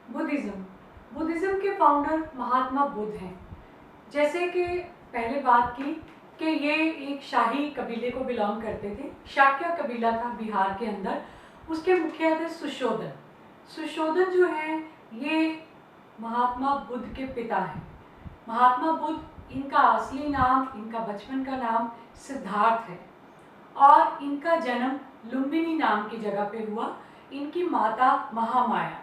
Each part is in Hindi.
बुद्धिज़्म बुद्धिज़्म के फाउंडर महात्मा बुद्ध हैं। जैसे कि पहले बात की कि ये एक शाही कबीले को बिलोंग करते थे। शाक्य कबीला था बिहार के अंदर। उसके मुखिया थे सुशोधन। सुशोधन जो है ये महात्मा बुद्ध के पिता हैं। महात्मा बुद्ध, इनका असली नाम, इनका बचपन का नाम सिद्धार्थ है और इनका जन्म लुम्बिनी नाम की जगह पे हुआ। इनकी माता महामाया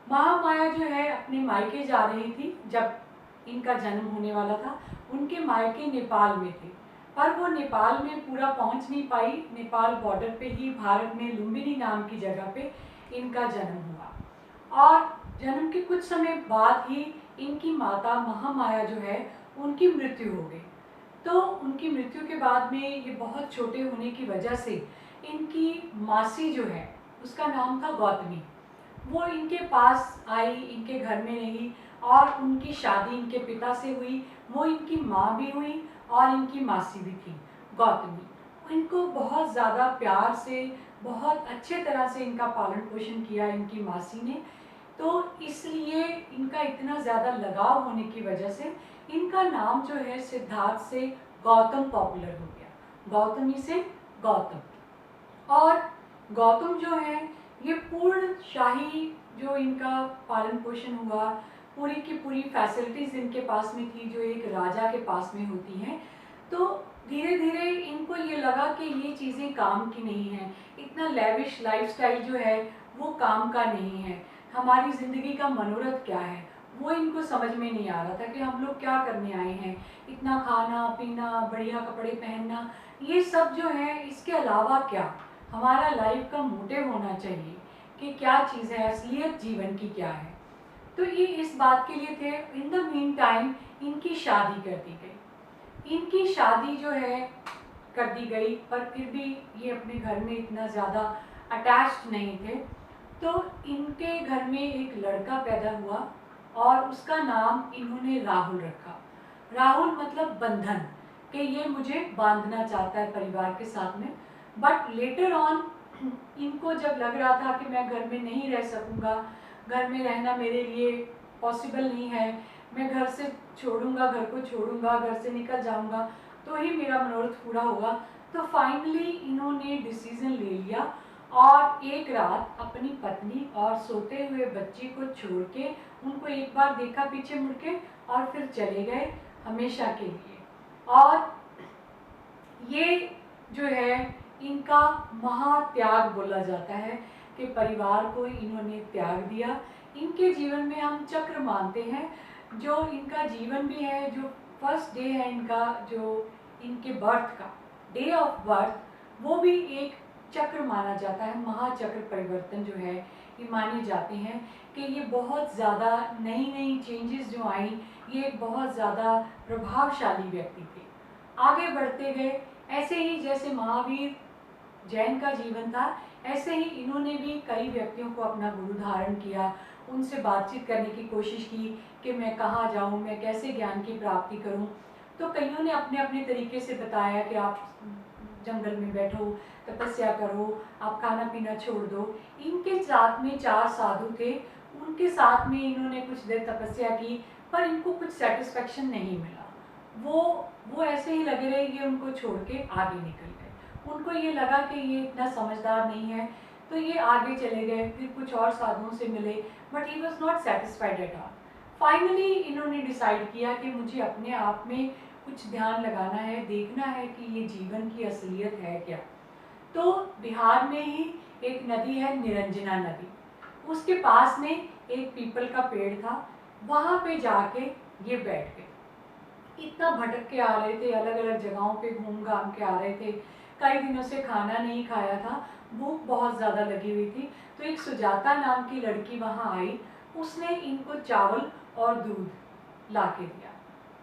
महामाया जो है अपने मायके जा रही थी जब इनका जन्म होने वाला था। उनके मायके नेपाल में थे, पर वो नेपाल में पूरा पहुंच नहीं पाई। नेपाल बॉर्डर पे ही भारत में लुम्बिनी नाम की जगह पे इनका जन्म हुआ और जन्म के कुछ समय बाद ही इनकी माता महामाया जो है उनकी मृत्यु हो गई। तो उनकी मृत्यु के बाद में ये बहुत छोटे होने की वजह से इनकी मासी जो है उसका नाम था गौतमी। वो इनके पास आई, इनके घर में रही और उनकी शादी इनके पिता से हुई। वो इनकी माँ भी हुई और इनकी मासी भी थी गौतमी। इनको बहुत ज़्यादा प्यार से, बहुत अच्छे तरह से इनका पालन पोषण किया इनकी मासी ने। तो इसलिए इनका इतना ज़्यादा लगाव होने की वजह से इनका नाम जो है सिद्धार्थ से गौतम पॉपुलर हो गया। गौतमी से गौतम। और गौतम जो है ये पूर्ण शाही जो इनका पालन पोषण हुआ, पूरी की पूरी फैसिलिटीज़ इनके पास में थी जो एक राजा के पास में होती हैं। तो धीरे धीरे इनको ये लगा कि ये चीज़ें काम की नहीं हैं। इतना लेविश लाइफस्टाइल जो है वो काम का नहीं है। हमारी ज़िंदगी का मनोरथ क्या है वो इनको समझ में नहीं आ रहा था कि हम लोग क्या करने आए हैं। इतना खाना पीना, बढ़िया कपड़े पहनना, ये सब जो है इसके अलावा क्या हमारा लाइफ का मोटिव होना चाहिए कि क्या चीज़ है, असलियत जीवन की क्या है। तो ये इस बात के लिए थे। इन द मीन टाइम इनकी शादी कर दी गई। इनकी शादी जो है कर दी गई, पर फिर भी ये अपने घर में इतना ज़्यादा अटैच्ड नहीं थे। तो इनके घर में एक लड़का पैदा हुआ और उसका नाम इन्होंने राहुल रखा। राहुल मतलब बंधन, कि ये मुझे बांधना चाहता है परिवार के साथ में। बट लेटर ऑन इनको जब लग रहा था कि मैं घर में नहीं रह सकूँगा, घर में रहना मेरे लिए पॉसिबल नहीं है, मैं घर से छोड़ूंगा, घर को छोड़ूंगा, घर से निकल जाऊंगा तो ही मेरा मनोरथ पूरा होगा। तो फाइनली इन्होंने डिसीजन ले लिया और एक रात अपनी पत्नी और सोते हुए बच्ची को छोड़ के, उनको एक बार देखा पीछे मुड़ के और फिर चले गए हमेशा के लिए। और ये जो है इनका महात्याग बोला जाता है कि परिवार को इन्होंने त्याग दिया। इनके जीवन में हम चक्र मानते हैं। जो इनका जीवन भी है, जो फर्स्ट डे है इनका, जो इनके बर्थ का डे ऑफ बर्थ, वो भी एक चक्र माना जाता है। महाचक्र परिवर्तन जो है ये माने जाते हैं कि ये बहुत ज़्यादा नई नई चेंजेस जो आई, ये एक बहुत ज़्यादा प्रभावशाली व्यक्ति थे। आगे बढ़ते गए ऐसे ही जैसे महावीर जैन का जीवन था, ऐसे ही इन्होंने भी कई व्यक्तियों को अपना गुरु धारण किया, उनसे बातचीत करने की कोशिश की कि मैं कहाँ जाऊँ, मैं कैसे ज्ञान की प्राप्ति करूँ। तो कईयों ने अपने अपने तरीके से बताया कि आप जंगल में बैठो, तपस्या करो, आप खाना पीना छोड़ दो। इनके साथ में 4 साधु थे, उनके साथ में इन्होंने कुछ देर तपस्या की, पर इनको कुछ सेटिस्फेक्शन नहीं मिला। वो ऐसे ही लगे रहे, ये उनको छोड़ के आगे निकल गए। उनको ये लगा कि ये इतना समझदार नहीं है, तो ये आगे चले गए। फिर कुछ और साधुओं से मिले, but he was not satisfied at all. Finally इन्होंने डिसाइड किया कि मुझे अपने आप में कुछ ध्यान लगाना है, देखना है कि ये जीवन की असलियत है क्या। तो बिहार में ही एक नदी है, निरंजना नदी, उसके पास में एक पीपल का पेड़ था। वहाँ पे जाके ये बैठ गए। इतना भटक के आ रहे थे, अलग अलग जगहों पे घूम घाम के आ रहे थे, कई दिनों से खाना नहीं खाया था, भूख बहुत ज़्यादा लगी हुई थी। तो एक सुजाता नाम की लड़की वहाँ आई, उसने इनको चावल और दूध ला के दिया।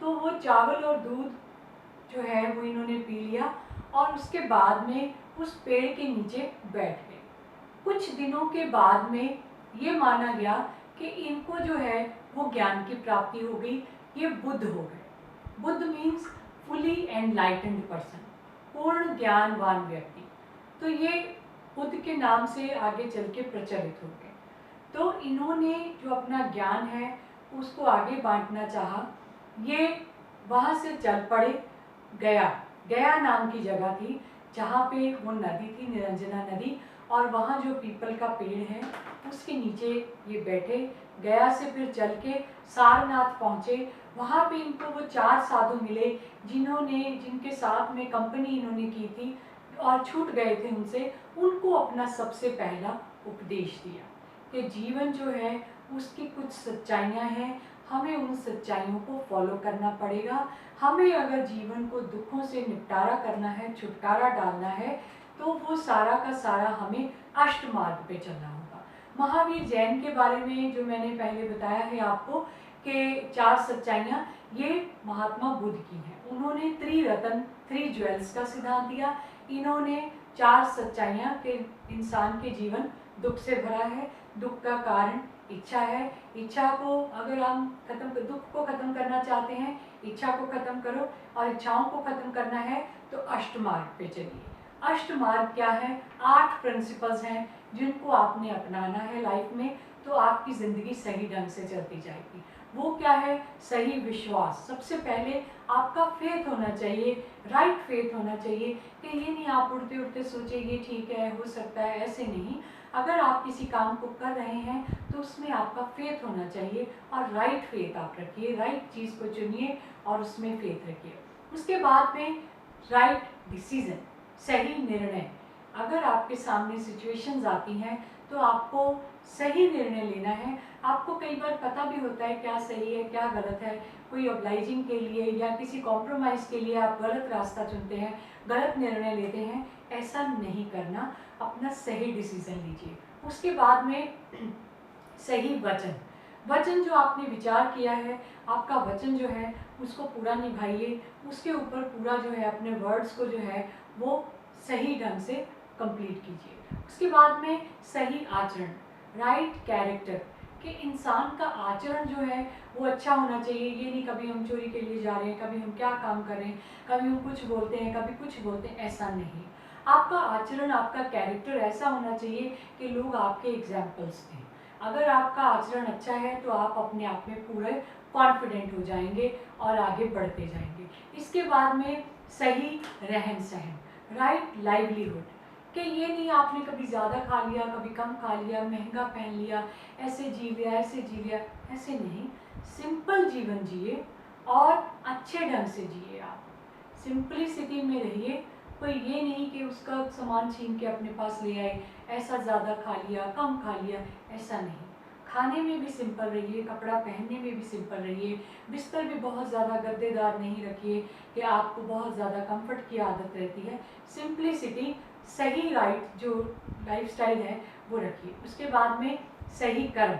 तो वो चावल और दूध जो है वो इन्होंने पी लिया और उसके बाद में उस पेड़ के नीचे बैठ गए। कुछ दिनों के बाद में ये माना गया कि इनको जो है वो ज्ञान की प्राप्ति हो गई, ये बुद्ध हो गए। Buddha means fully enlightened person, पूर्ण ज्ञानवान व्यक्ति। तो ये बुद्ध के नाम से आगे चल के प्रचलित हो गए। तो इन्होंने जो अपना ज्ञान है उसको आगे बांटना चाहा। ये वहाँ से चल पड़े गया। गया नाम की जगह थी जहाँ पे वो नदी थी, निरंजना नदी, और वहाँ जो पीपल का पेड़ है उसके नीचे ये बैठे। गया से फिर चल के सारनाथ पहुँचे। वहाँ पे इनको वो 4 साधु मिले जिनके साथ में कंपनी इन्होंने की थी और छूट गए थे उनसे। उनको अपना सबसे पहला उपदेश दिया कि जीवन जो है उसकी कुछ सच्चाइयाँ हैं, हमें उन सच्चाइयों को फॉलो करना पड़ेगा। हमें अगर जीवन को दुखों से निपटारा करना है, छुटकारा डालना है, तो वो सारा का सारा हमें अष्ट मार्ग पे चलना होगा। महावीर जैन के बारे में जो मैंने पहले बताया है आपको कि 4 सच्चाइयाँ ये महात्मा बुद्ध की हैं। उन्होंने त्रिरत्न, 3 ज्वेल्स का सिद्धांत दिया। इन्होंने 4 सच्चाइयाँ कि इंसान के जीवन दुख से भरा है, दुख का कारण इच्छा है। इच्छा को अगर हम दुख को खत्म करना चाहते हैं, इच्छा को खत्म करो, और इच्छाओं को खत्म करना है तो अष्ट मार्ग पे चलिए। अष्ट मार्ग क्या है? 8 प्रिंसिपल्स हैं जिनको आपने अपनाना है लाइफ में, तो आपकी ज़िंदगी सही ढंग से चलती जाएगी। वो क्या है? सही विश्वास। सबसे पहले आपका फेथ होना चाहिए, राइट फेथ होना चाहिए कि ये नहीं आप उड़ते उड़ते सोचे ये ठीक है, हो सकता है, ऐसे नहीं। अगर आप किसी काम को कर रहे हैं तो उसमें आपका फेथ होना चाहिए, और राइट फेथ आप रखिए, राइट चीज़ को चुनिए और उसमें फेथ रखिए। उसके बाद में राइट डिसीजन, सही निर्णय। अगर आपके सामने सिचुएशंस आती हैं तो आपको सही निर्णय लेना है। आपको कई बार पता भी होता है क्या सही है क्या गलत है। कोई ऑब्लाइजिंग के लिए या किसी कॉम्प्रोमाइज़ के लिए आप गलत रास्ता चुनते हैं, गलत निर्णय लेते हैं, ऐसा नहीं करना। अपना सही डिसीज़न लीजिए। उसके बाद में सही वचन। वचन जो आपने विचार किया है, आपका वचन जो है उसको पूरा निभाइए। उसके ऊपर पूरा जो है अपने वर्ड्स को जो है वो सही ढंग से कंप्लीट कीजिए। उसके बाद में सही आचरण, राइट कैरेक्टर, कि इंसान का आचरण जो है वो अच्छा होना चाहिए। ये नहीं कभी हम चोरी के लिए जा रहे हैं, कभी हम क्या काम कर रहे हैं, कभी हम कुछ बोलते हैं, कभी कुछ बोलते हैं, ऐसा नहीं। आपका आचरण, आपका कैरेक्टर ऐसा होना चाहिए कि लोग आपके एग्जाम्पल्स दें। अगर आपका आचरण अच्छा है तो आप अपने आप में पूरे कॉन्फिडेंट हो जाएंगे और आगे बढ़ते जाएंगे। इसके बाद में सही रहन सहन, राइट लाइवलीहुड, कि ये नहीं आपने कभी ज़्यादा खा लिया, कभी कम खा लिया, महंगा पहन लिया, ऐसे जी लिया, ऐसे जी लिया, ऐसे नहीं। सिंपल जीवन जिए और अच्छे ढंग से जिए। आप सिंपलिसिटी में रहिए। कोई ये नहीं कि उसका सामान छीन के अपने पास ले आए, ऐसा ज़्यादा खा लिया, कम खा लिया, ऐसा नहीं। खाने में भी सिंपल रहिए, कपड़ा पहनने में भी सिंपल रहिए। बिस्तर भी बहुत ज़्यादा गद्देदार नहीं रखिए कि आपको बहुत ज़्यादा कंफर्ट की आदत रहती है। सिंपलिसिटी, सही राइट जो लाइफस्टाइल है वो रखिए। उसके बाद में सही कर्म,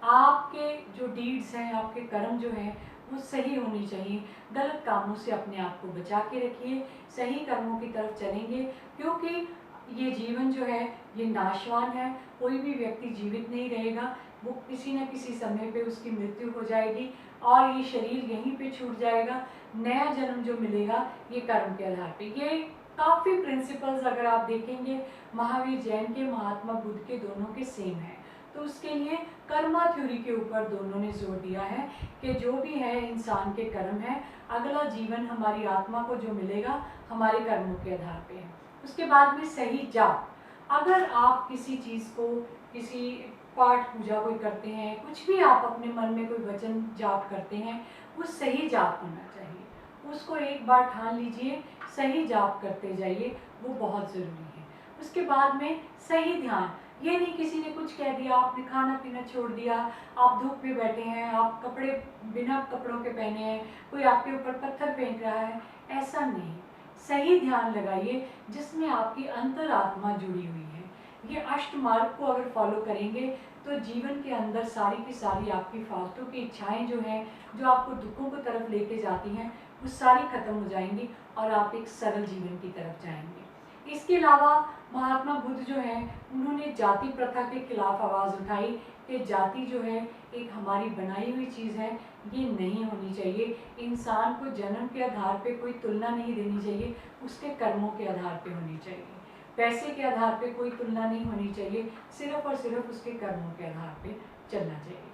आपके जो डीड्स हैं, आपके कर्म जो हैं वो सही होनी चाहिए। गलत कामों से अपने आप को बचा के रखिए, सही कर्मों की तरफ चलेंगे, क्योंकि ये जीवन जो है ये नाशवान है। कोई भी व्यक्ति जीवित नहीं रहेगा, वो किसी न किसी समय पे उसकी मृत्यु हो जाएगी और ये शरीर यहीं पे छूट जाएगा। नया जन्म जो मिलेगा ये कर्म के आधार पे। ये काफ़ी प्रिंसिपल्स अगर आप देखेंगे महावीर जैन के, महात्मा बुद्ध के, दोनों के सेम है। तो उसके लिए कर्मा थ्योरी के ऊपर दोनों ने जोर दिया है कि जो भी है इंसान के कर्म है, अगला जीवन हमारी आत्मा को जो मिलेगा हमारे कर्मों के आधार पे है। उसके बाद में सही जाप, अगर आप किसी चीज़ को, किसी पाठ पूजा कोई करते हैं, कुछ भी आप अपने मन में कोई वचन जाप करते हैं, वो सही जाप होना चाहिए। उसको एक बार ठान लीजिए, सही जाप करते जाइए, वो बहुत ज़रूरी है। उसके बाद में सही ध्यान, ये नहीं किसी ने कुछ कह दिया, आपने खाना पीना छोड़ दिया, आप धूप में बैठे हैं, आप कपड़े बिना कपड़ों के पहने हैं, कोई आपके ऊपर पत्थर फेंक रहा है, ऐसा नहीं। सही ध्यान लगाइए जिसमें आपकी अंतरात्मा जुड़ी हुई है। ये अष्ट मार्ग को अगर फॉलो करेंगे तो जीवन के अंदर सारी की सारी आपकी फालतू की इच्छाएं जो हैं, जो आपको दुखों की तरफ लेके जाती हैं, वो सारी खत्म हो जाएंगी और आप एक सरल जीवन की तरफ जाएंगे। इसके अलावा महात्मा बुद्ध जो हैं उन्होंने जाति प्रथा के खिलाफ आवाज़ उठाई कि जाति जो है एक हमारी बनाई हुई चीज़ है, ये नहीं होनी चाहिए। इंसान को जन्म के आधार पे कोई तुलना नहीं देनी चाहिए, उसके कर्मों के आधार पे होनी चाहिए। पैसे के आधार पे कोई तुलना नहीं होनी चाहिए, सिर्फ और सिर्फ उसके कर्मों के आधार पे चलना चाहिए।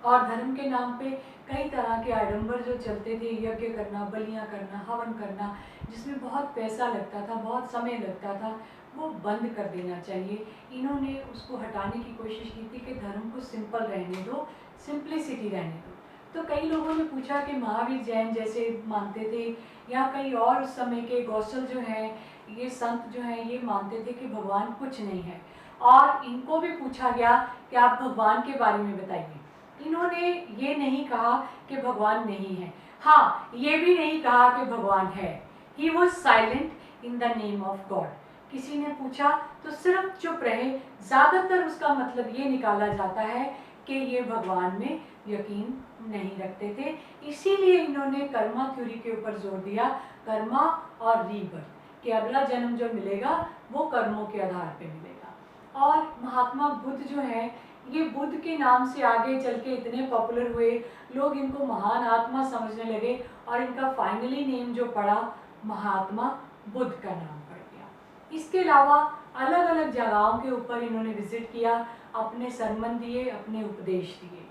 और धर्म के नाम पे कई तरह के आडंबर जो चलते थे, यज्ञ करना, बलियां करना, हवन करना, जिसमें बहुत पैसा लगता था, बहुत समय लगता था, वो बंद कर देना चाहिए। इन्होंने उसको हटाने की कोशिश की थी कि धर्म को सिंपल रहने दो, सिंप्लिसिटी रहने दो। तो कई लोगों ने पूछा कि महावीर जैन जैसे मानते थे, या कई और उस समय के गौसल जो हैं, ये संत जो हैं, ये मानते थे कि भगवान कुछ नहीं है। और इनको भी पूछा गया कि आप भगवान के बारे में बताइए। इन्होंने ये नहीं कहा कि भगवान नहीं है, हाँ ये भी नहीं कहा कि भगवान है। He was silent in the name of God. किसी ने पूछा तो सिर्फ चुप रहे। ज़्यादातर उसका मतलब ये निकाला जाता है कि ये भगवान में यकीन नहीं रखते थे। इसीलिए इन्होंने कर्मा थ्योरी के ऊपर जोर दिया, कर्मा और रीबर्थ, कि अगला जन्म जो मिलेगा वो कर्मों के आधार पे मिलेगा। और महात्मा बुद्ध जो हैं, ये बुद्ध के नाम से आगे चल के इतने पॉपुलर हुए, लोग इनको महान आत्मा समझने लगे, और इनका फाइनली नेम जो पड़ा, महात्मा बुद्ध का नाम पड़ गया। इसके अलावा अलग अलग जगहों के ऊपर इन्होंने विजिट किया, अपने सरमन दिए, अपने उपदेश दिए।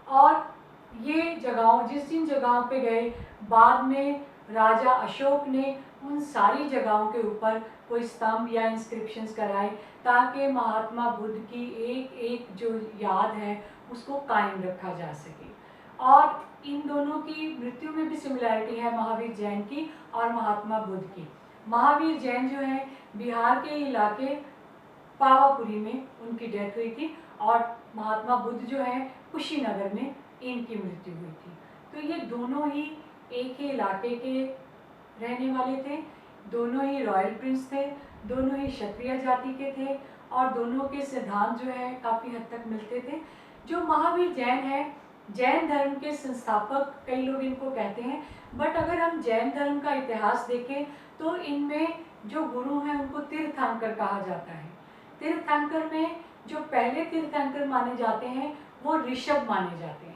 और ये जगहों, जिस जिन जगहों पे गए, बाद में राजा अशोक ने उन सारी जगहों के ऊपर कोई स्तंभ या इंस्क्रिप्शंस कराए, ताकि महात्मा बुद्ध की एक एक जो याद है उसको कायम रखा जा सके। और इन दोनों की मृत्यु में भी सिमिलैरिटी है, महावीर जैन की और महात्मा बुद्ध की। महावीर जैन जो है, बिहार के इलाके पावापुरी में उनकी डेथ हुई थी, और महात्मा बुद्ध जो है कुशीनगर में इनकी मृत्यु हुई थी। तो ये दोनों ही एक ही इलाके के रहने वाले थे, दोनों ही रॉयल प्रिंस थे, दोनों ही क्षत्रिय जाति के थे, और दोनों के सिद्धांत जो है काफ़ी हद तक मिलते थे। जो महावीर जैन है, जैन धर्म के संस्थापक कई लोग इनको कहते हैं, बट अगर हम जैन धर्म का इतिहास देखें तो इनमें जो गुरु हैं उनको तीर्थंकर कहा जाता है। तीर्थंकर में जो पहले तीर्थंकर माने जाते हैं वो ऋषभ माने जाते हैं।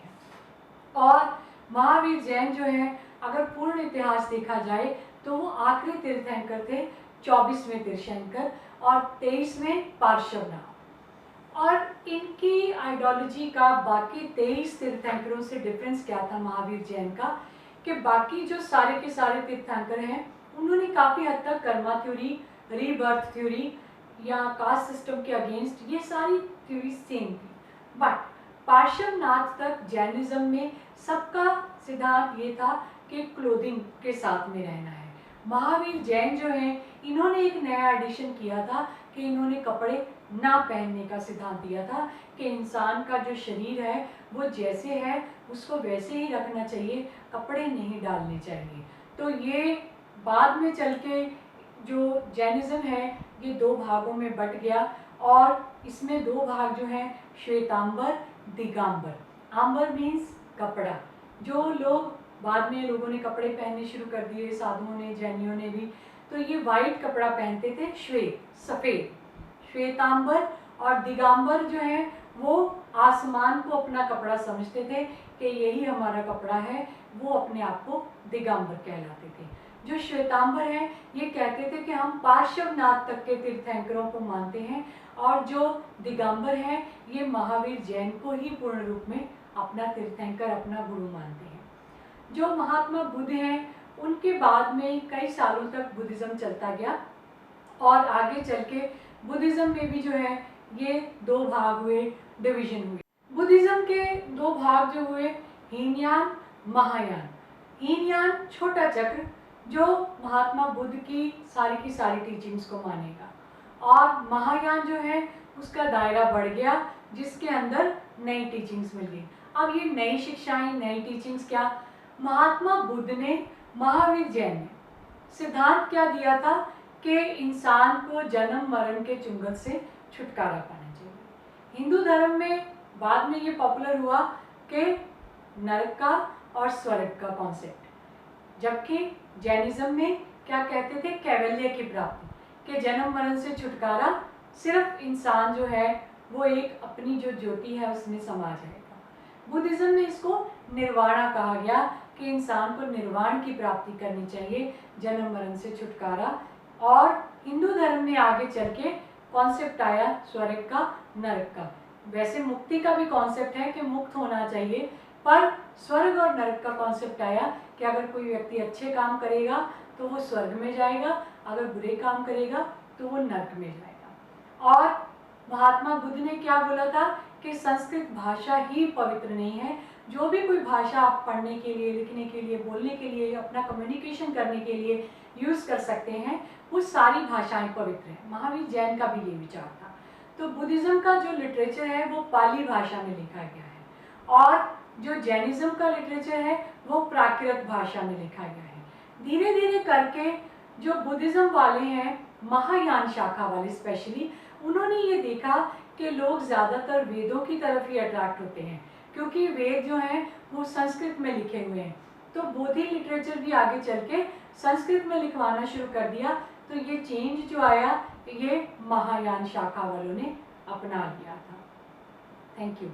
और महावीर जैन जो है, अगर पूर्ण इतिहास देखा जाए तो वो आखिरी तीर्थंकर थे, 24वें तीर्थंकर, और 23वें पार्श्वनाथ। और इनकी आइडियोलॉजी का बाकी 23 तीर्थंकरों से डिफरेंस क्या था महावीर जैन का, कि बाकी जो सारे के सारे तीर्थंकर हैं उन्होंने काफ़ी हद तक कर्मा थ्योरी, रीबर्थ थ्योरी या कास्ट सिस्टम के अगेंस्ट ये सारी थ्योरी सेम थी। बट पार्श्वनाथ तक जैनिज्म में सबका सिद्धांत ये था कि क्लोथिंग के साथ में रहना है। महावीर जैन जो हैं, इन्होंने एक नया एडिशन किया था कि इन्होंने कपड़े ना पहनने का सिद्धांत दिया था, कि इंसान का जो शरीर है वो जैसे है उसको वैसे ही रखना चाहिए, कपड़े नहीं डालने चाहिए। तो ये बाद में चल के जो जैनिज्म है ये दो भागों में बट गया, और इसमें दो भाग जो हैं, श्वेतांबर, दिगंबर। आंबर मीन्स कपड़ा। जो लोग बाद में लोगों ने कपड़े पहनने शुरू कर दिए, साधुओं ने, जैनियों ने भी, तो ये वाइट कपड़ा पहनते थे, श्वेत, सफ़ेद, श्वेतांबर। और दिगंबर जो है वो आसमान को अपना कपड़ा समझते थे कि यही हमारा कपड़ा है, वो अपने आप को दिगंबर कहलाते थे। जो श्वेतांबर हैं ये कहते थे कि हम पार्श्वनाथ तक के तीर्थंकरों को मानते हैं, और जो दिगंबर हैं ये महावीर जैन को ही पूर्ण रूप में अपना तीर्थंकर, अपना गुरु मानते हैं। जो महात्मा बुद्ध हैं उनके बाद में कई सालों तक बुद्धिज़्म चलता गया, और आगे चल के बुद्धिज़्म में भी जो है ये दो भाग हुए, डिवीजन हुए। बुद्धिज़्म के दो भाग जो हुए, हीनयान, महायान। हीनयान छोटा चक्र जो महात्मा बुद्ध की सारी टीचिंग्स को मानेगा, और महायान जो है उसका दायरा बढ़ गया, जिसके अंदर नई टीचिंग्स मिल गई। अब ये नई शिक्षाएं, नई टीचिंग्स क्या, महात्मा बुद्ध ने, महावीर जैन ने सिद्धांत क्या दिया था कि इंसान को जन्म मरण के चुंगल से छुटकारा पाना चाहिए। हिंदू धर्म में बाद में ये पॉपुलर हुआ कि नरक का और स्वर्ग का कॉन्सेप्ट, जबकि जैनिज्म में क्या कहते थे, कैवल्य की प्राप्ति, कि जन्म मरण से छुटकारा, सिर्फ इंसान जो है वो एक अपनी जो ज्योति है उसमें समा जाएगा। बुद्धिज़्म में इसको निर्वाणा कहा गया कि इंसान को निर्वाण की प्राप्ति करनी चाहिए, जन्म मरण से छुटकारा। और हिंदू धर्म में आगे चल के कॉन्सेप्ट आया स्वर्ग का, नरक का। वैसे मुक्ति का भी कॉन्सेप्ट है कि मुक्त होना चाहिए, पर स्वर्ग और नरक का कॉन्सेप्ट आया कि अगर कोई व्यक्ति अच्छे काम करेगा तो वो स्वर्ग में जाएगा, अगर बुरे काम करेगा तो वो नरक में जाएगा। और महात्मा बुद्ध ने क्या बोला था कि संस्कृत भाषा ही पवित्र नहीं है। जो भी कोई भाषा आप पढ़ने के लिए, लिखने के लिए, बोलने के लिए, अपना कम्युनिकेशन करने के लिए यूज़ कर सकते हैं, वो सारी भाषाएं पवित्र हैं। महावीर जैन का भी ये विचार था। तो बुद्धिज़्म का जो लिटरेचर है वो पाली भाषा में लिखा गया है, और जो जैनिज़्म का लिटरेचर है वो प्राकृत भाषा में लिखा गया है। धीरे धीरे करके जो बुद्धिज़्म वाले हैं, महायान शाखा वाले स्पेशली, उन्होंने ये देखा कि लोग ज़्यादातर वेदों की तरफ ही अट्रैक्ट होते हैं, क्योंकि वेद जो हैं वो संस्कृत में लिखे हुए हैं। तो बोधि लिटरेचर भी आगे चल के संस्कृत में लिखवाना शुरू कर दिया। तो ये चेंज जो आया ये महायान शाखा वालों ने अपना लिया था। Thank you.